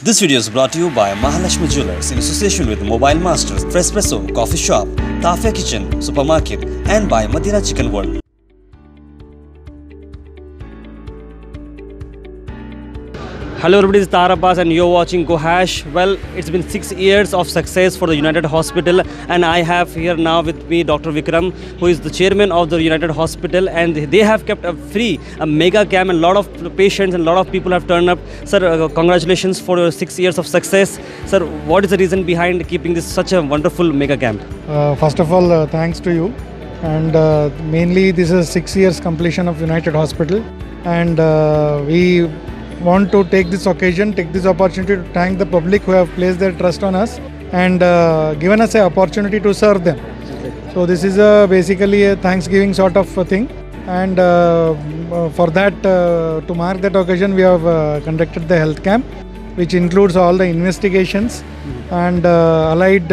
This video is brought to you by Mahalakshmi Jewelers in association with Mobile Masters, Frespresso Coffee Shop, Tafia Kitchen Supermarket, and by Madira Chicken World. Hello everybody, this is Tahir Abbas and you're watching GoHash. Well, it's been 6 years of success for the United Hospital, and I have here now with me Dr. Vikram, who is the chairman of the United Hospital, and they have kept a mega camp, and a lot of patients and a lot of people have turned up. Sir, congratulations for your 6 years of success. Sir, what is the reason behind keeping this such a wonderful mega camp? First of all, thanks to you, and mainly this is 6 years completion of United Hospital, and we want to take this opportunity to thank the public who have placed their trust on us and given us an opportunity to serve them. So this is basically a Thanksgiving sort of thing, and for that, to mark that occasion, we have conducted the health camp, which includes all the investigations and allied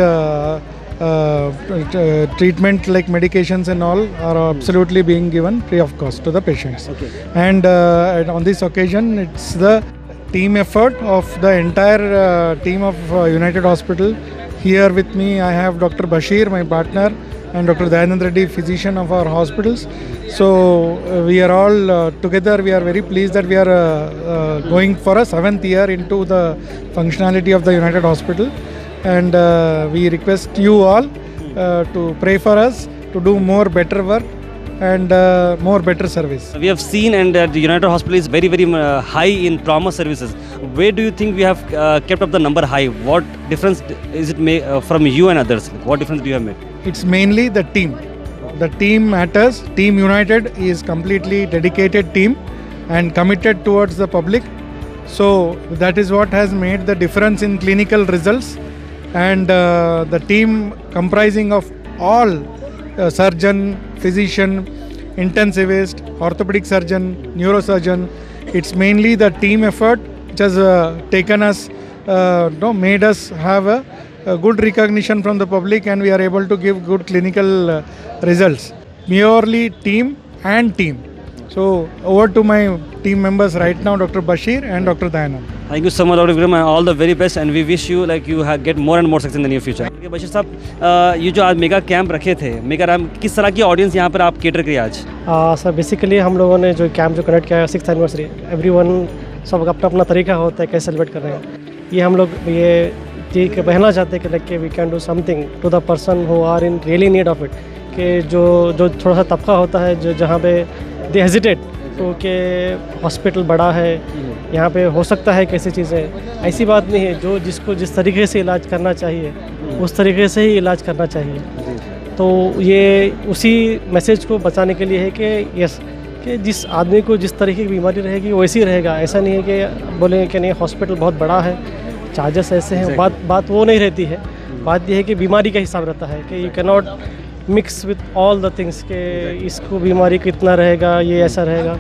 treatment like medications and all are absolutely being given free of cost to the patients. Okay. And on this occasion, it's the team effort of the entire team of United Hospital. Here with me I have Dr. Bashir, my partner, and Dr. Dayanand Reddy, physician of our hospitals. So we are all together. We are very pleased that we are going for a 7th year into the functionality of the United Hospital. And we request you all to pray for us to do more better work and more better service. We have seen and the United Hospital is very high in trauma services. Where do you think we have kept up the number high? What difference is it made from you and others? What difference do you have made? It's mainly the team. The team matters. Team United is completely dedicated team and committed towards the public. So that is what has made the difference in clinical results. And the team comprising of all surgeon, physician, intensivist, orthopedic surgeon, neurosurgeon. It's mainly the team effort which has taken us, made us have a good recognition from the public, and we are able to give good clinical results. Purely team and team. So over to my team members right now, Dr. Bashir and Dr. Dayanand. Thank you so much, Dr. Vikram, and all the very best, and we wish you get more and more success in the near future. Okay, Bashir साहब, ये जो आज mega camp रखे थे, mega camp किस तरह की audience यहाँ पर आप केटर किए आज? सर बेसिकली हम लोगों ने जो कैंप जो कनेक्ट किया है 6th एनिवर्सरी, एवरीवन सब अपना अपना तरीका होता है कैसे सेलिब्रेट कर रहे हैं. ये हम लोग ये कहना चाहते हैं कि we can do something to the person who are in really need of it, कि जो थोड़ा सा तबका होता है जो जहाँ पे दे हेजिटेट, क्योंकि हॉस्पिटल बड़ा है, यहाँ पे हो सकता है कैसी चीज़ें. ऐसी बात नहीं है, जो जिसको जिस तरीके से इलाज करना चाहिए उस तरीके से ही इलाज करना चाहिए. तो ये उसी मैसेज को बचाने के लिए है कि यस, कि जिस आदमी को जिस तरीके की बीमारी रहेगी वैसे ही रहेगा. ऐसा नहीं है कि बोलेंगे कि नहीं हॉस्पिटल बहुत बड़ा है, चार्जेस ऐसे हैं. बात वो नहीं रहती है. बात यह है कि बीमारी का हिसाब रहता है कि you can not mix with all the things के इसको बीमारी कितना रहेगा, ये ऐसा रहेगा.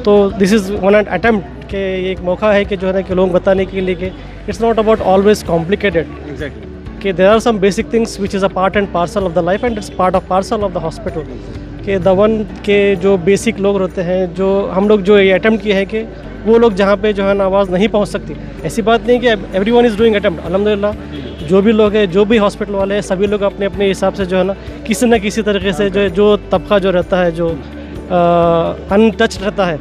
तो this is one an attempt कि ये एक मौका है कि जो है ना कि लोग बताने के लिए कि it's not about always complicated. Exactly. कि there are some basic things which is a part and parcel of the life and it's part of parcel of the hospital. कि द वन के जो बेसिक लोग रहते हैं, जो हम लोग जो ये अटेम्प्ट किए हैं कि वो लोग जहाँ पे जो है ना आवाज़ नहीं पहुँच सकती. ऐसी बात नहीं कि एवरीवन इज़ डूइंग अटेम्प्ट. अल्हम्दुलिल्लाह जो भी लोग हैं, जो भी हॉस्पिटल वाले हैं, सभी लोग अपने अपने हिसाब से जो है ना किसी न किसी तरीके से जो तबका जो रहता है, जो अनटच्ड रहता है,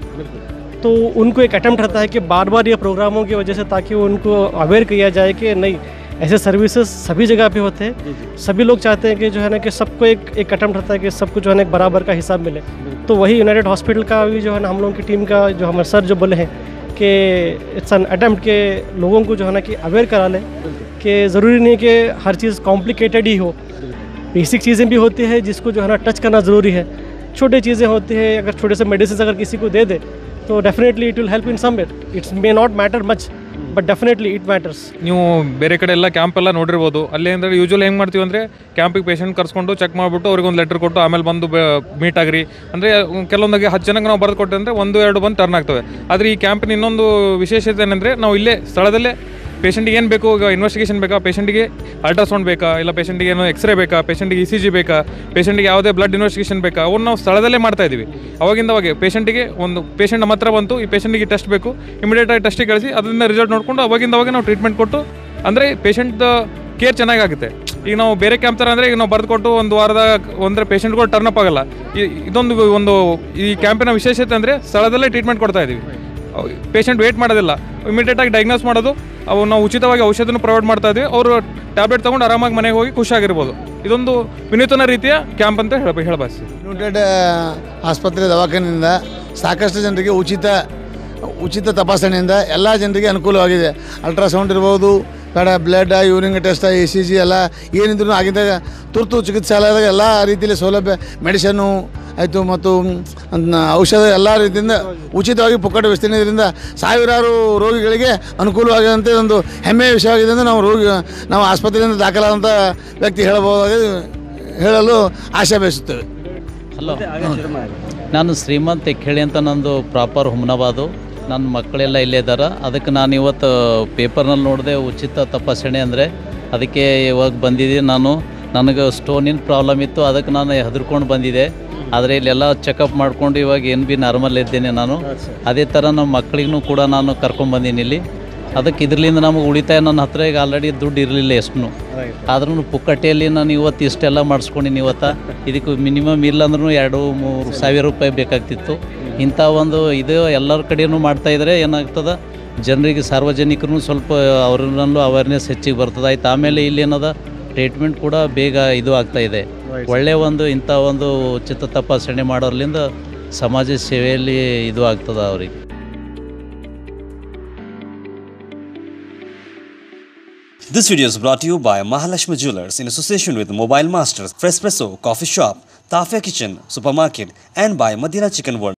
तो उनको एक अटेम्प्ट रहता है कि बार बार ये प्रोग्रामों की वजह से ताकि उनको अवेयर किया जाए कि नहीं, ऐसे सर्विसेज सभी जगह पे होते हैं. सभी लोग चाहते हैं कि जो है ना कि सबको एक अटेम्प्ट रहता है कि सबको जो है ना एक बराबर का हिसाब मिले. तो वही यूनाइटेड हॉस्पिटल का भी जो है ना हम लोगों की टीम का जो हमारे सर जो बोले हैं कि इट्स एन अटेम्प्ट के लोगों को जो है ना कि अवेयर करा लें कि ज़रूरी नहीं कि हर चीज़ कॉम्प्लिकेटेड ही हो. बेसिक चीज़ें भी होती है जिसको जो है ना टच करना ज़रूरी है. छोटी चीज़ें होती है, अगर छोटे से मेडिसिन अगर किसी को दे दे तो definitely it will help in some weight. It's may not matter much, but definitely it matters. ನೀವು ಬೇರೆ ಕಡೆ ಎಲ್ಲ ಕ್ಯಾಂಪ್ ಎಲ್ಲ ನೋಡಿರ್ಬೋದು. ಅಲ್ಲಿ ಅಂದರೆ ಯೂಶ್ವಲಿ ಹೆಂಗೆ ಮಾಡ್ತೀವಿ ಅಂದರೆ ಕ್ಯಾಂಪಿಗೆ ಪೇಷಂಟ್ ಕರ್ಸ್ಕೊಂಡು ಚೆಕ್ ಮಾಡಿಬಿಟ್ಟು ಅವ್ರಿಗೆ ಒಂದು ಲೆಟರ್ ಕೊಟ್ಟು ಆಮೇಲೆ ಬಂದು ಮೀಟ್ ಆಗಿರಿ ಅಂದರೆ ಕೆಲವೊಂದಾಗಿ 10 ಜನಕ್ಕೆ ನಾವು ಬರೆದು ಕೊಟ್ಟೆ ಅಂದರೆ 1-2 ಬಂದು ಟರ್ನ್ ಆಗ್ತವೆ. ಆದರೆ ಈ ಕ್ಯಾಂಪಿನ ಇನ್ನೊಂದು ವಿಶೇಷತೆ ಏನಂದರೆ ನಾವು ಇಲ್ಲೇ ಸ್ಥಳದಲ್ಲೇ ಪೇಷಂಟಿಗೆ ಏನು ಬೇಕು, ಈಗ ಇನ್ವೆಸ್ಟಿಗೇಷನ್ ಬೇಕಾ, ಪೇಷಂಟಿಗೆ ಅಲ್ಟ್ರಾಸೌಂಡ್ ಬೇಕಾ, ಇಲ್ಲ ಪೇಷಂಟಿಗೆ ಏನೋ ಎಕ್ಸ್ರೇ ಬೇಕಾ, ಪೇಷಂಟಿಗೆ ECG ಬೇಕಾ, ಪೇಷಂಟಿಗೆ ಯಾವುದೇ ಬ್ಲಡ್ ಇನ್ವೆಸ್ಟಿಗೇಷನ್ ಬೇಕಾ, ಅವನ್ನ ನಾವು ಸ್ಥಳದಲ್ಲೇ ಮಾಡ್ತಾ ಇದ್ದೀವಿ. ಅವಾಗಿಂದವಾಗೆ ಪೇಷಂಟಿಗೆ ಒಂದು ಪೇಷಂಟ್ ನಮ್ಮ ಹತ್ರ ಬಂತು, ಈ ಪೇಷಂಟಿಗೆ ಟೆಸ್ಟ್ ಬೇಕು, ಇಮಿಡಿಯೇಟಾಗಿ ಟೆಸ್ಟಿಗೆ ಕಳಿಸಿ ಅದರಿಂದ ರಿಸಲ್ಟ್ ನೋಡಿಕೊಂಡು ಅವಾಗಿಂದವಾಗ ನಾವು ಟ್ರೀಟ್ಮೆಂಟ್ ಕೊಟ್ಟು, ಅಂದರೆ ಪೇಷಂಟ್ ಕೇರ್ ಚೆನ್ನಾಗಾಗುತ್ತೆ. ಈಗ ನಾವು ಬೇರೆ ಕ್ಯಾಂಪ್ ಥರ ಅಂದರೆ ಈಗ ನಾವು ಬರೆದು ಕೊಟ್ಟು ಒಂದು ವಾರದ ಅಂದರೆ ಪೇಷಂಟ್ಗಳು ಟರ್ನ್ ಅಪ್ ಆಗಲ್ಲ. ಒಂದು ಈ ಕ್ಯಾಂಪಿನ ವಿಶೇಷತೆ ಅಂದರೆ ಸ್ಥಳದಲ್ಲೇ ಟ್ರೀಟ್ಮೆಂಟ್ ಕೊಡ್ತಾ ಇದ್ದೀವಿ. ಪೇಷಂಟ್ ವೇಟ್ ಮಾಡೋದಿಲ್ಲ, ಇಮಿಡಿಯೇಟಾಗಿ ಡಯಾಗ್ನೋಸ್ ಮಾಡೋದು, ಅವು ನಾವು ಉಚಿತವಾಗಿ ಔಷಧಿನೂ ಪ್ರೊವೈಡ್ ಮಾಡ್ತಾ ಇದ್ದೀವಿ. ಅವರು ಟ್ಯಾಬ್ಲೆಟ್ ತೊಗೊಂಡು ಆರಾಮಾಗಿ ಮನೆಗೆ ಹೋಗಿ ಖುಷಿಯಾಗಿರ್ಬೋದು. ಇದೊಂದು ವಿನೂತನ ರೀತಿಯ ಕ್ಯಾಂಪ್ ಅಂತ ಹೇಳಬಯಸ್ತೀವಿ. ಯುನೈಟೆಡ್ ಆಸ್ಪತ್ರೆ ದವಾಖಾನೆಯಿಂದ ಸಾಕಷ್ಟು ಜನರಿಗೆ ಉಚಿತ ತಪಾಸಣೆಯಿಂದ ಎಲ್ಲ ಜನರಿಗೆ ಅನುಕೂಲವಾಗಿದೆ. ಅಲ್ಟ್ರಾಸೌಂಡ್ ಇರ್ಬೋದು, ಬ್ಲಡ್, ಯೂರಿನ್ ಟೆಸ್ಟ್, ECG ಎಲ್ಲ ಏನಿದ್ರು ಆಗಿದ್ದ ತುರ್ತು ಚಿಕಿತ್ಸಾಲಯದಾಗ ಎಲ್ಲ ರೀತಿಯಲ್ಲಿ ಸೌಲಭ್ಯ, ಮೆಡಿಸನ್ನು ಆಯಿತು ಮತ್ತು ಔಷಧ ಎಲ್ಲ ರೀತಿಯಿಂದ ಉಚಿತವಾಗಿ ಪುಕ್ಕಟ ವಿಸ್ತರಣೆಯಿಂದ ಸಾವಿರಾರು ರೋಗಿಗಳಿಗೆ ಅನುಕೂಲವಾಗಿರುವಂತೆ ಒಂದು ಹೆಮ್ಮೆಯ ವಿಷಯವಾಗಿದೆ ಎಂದು ನಾವು ಆಸ್ಪತ್ರೆಯಿಂದ ದಾಖಲಾದಂಥ ವ್ಯಕ್ತಿ ಹೇಳಲು ಆಶೆ ಬಯಸುತ್ತೇವೆ. ಹಲೋ, ನಾನು ಶ್ರೀಮಂತ್ ತೆಕ್ಕೇಳಿ ಅಂತ ನಂದು ಪ್ರಾಪರ್ ಹುಮ್ನಾಬಾದು. ನನ್ನ ಮಕ್ಕಳೆಲ್ಲ ಇಲ್ಲೇ ಇದ್ದಾರೆ. ಅದಕ್ಕೆ ನಾನು ಇವತ್ತು ಪೇಪರ್ನಲ್ಲಿ ನೋಡಿದೆ ಉಚಿತ ತಪಾಸಣೆ ಅಂದರೆ, ಅದಕ್ಕೆ ಇವಾಗ ಬಂದಿದ್ದೀನಿ. ನನಗೆ ಸ್ಟೋನಿನ ಪ್ರಾಬ್ಲಮ್ ಇತ್ತು, ಅದಕ್ಕೆ ನಾನು ಹೆದರ್ಕೊಂಡು ಬಂದಿದ್ದೆ. ಆದರೆ ಇಲ್ಲೆಲ್ಲ ಚೆಕಪ್ ಮಾಡ್ಕೊಂಡು ಇವಾಗ ಏನು ಭೀ ನಾರ್ಮಲ್ ಇದ್ದೇನೆ ನಾನು. ಅದೇ ಥರ ನಮ್ಮ ಮಕ್ಕಳಿಗೂ ಕೂಡ ನಾನು ಕರ್ಕೊಂಡ್ಬಂದೀನಿ ಇಲ್ಲಿ. ಅದಕ್ಕೆ ಇದರಿಂದ ನಮಗೆ ಉಳಿತಾಯ, ನನ್ನ ಹತ್ರ ಈಗ ಆಲ್ರೆಡಿ ದುಡ್ಡು ಇರಲಿಲ್ಲ ಎಷ್ಟು, ಆದ್ರೂ ಪುಕ್ಕಟ್ಟೆಯಲ್ಲಿ ನಾನು ಇವತ್ತು ಇಷ್ಟೆಲ್ಲ ಮಾಡಿಸ್ಕೊಂಡಿನಿ. ಇದಕ್ಕೆ ಮಿನಿಮಮ್ ಇಲ್ಲಾಂದ್ರೂ 2-3 ಸಾವಿರ ರೂಪಾಯಿ ಬೇಕಾಗ್ತಿತ್ತು. ಇಂಥ ಒಂದು ಇದು ಎಲ್ಲರ ಕಡೆಯೂ ಮಾಡ್ತಾಯಿದ್ರೆ ಏನಾಗ್ತದೆ, ಜನರಿಗೆ ಸಾರ್ವಜನಿಕರು ಸ್ವಲ್ಪ ಅವ್ರನ್ನೂ ಅವೇರ್ನೆಸ್ ಹೆಚ್ಚಿಗೆ ಬರ್ತದೆ. ಆಯ್ತು, ಆಮೇಲೆ ಇಲ್ಲಿ ಏನದ ಟ್ರೀಟ್ಮೆಂಟ್ ಕೂಡ ಬೇಗ ಇದು ಆಗ್ತಾಯಿದೆ. ಒಳ್ಳೆಯ ಇಂಥ ಒಂದು ಉಚಿತ ತಪಾಸಣೆ ಮಾಡೋದ್ರಿಂದ ಸಮಾಜ ಸೇವೆಯಲ್ಲಿ ಇದು ಆಗ್ತದೆ ಅವ್ರಿಗೆ. This video is brought to you by Mahalakshmi Jewelers in association with Mobile Masters, Frespresso Coffee Shop, Tafia Kitchen Supermarket, and by Madina Chicken World.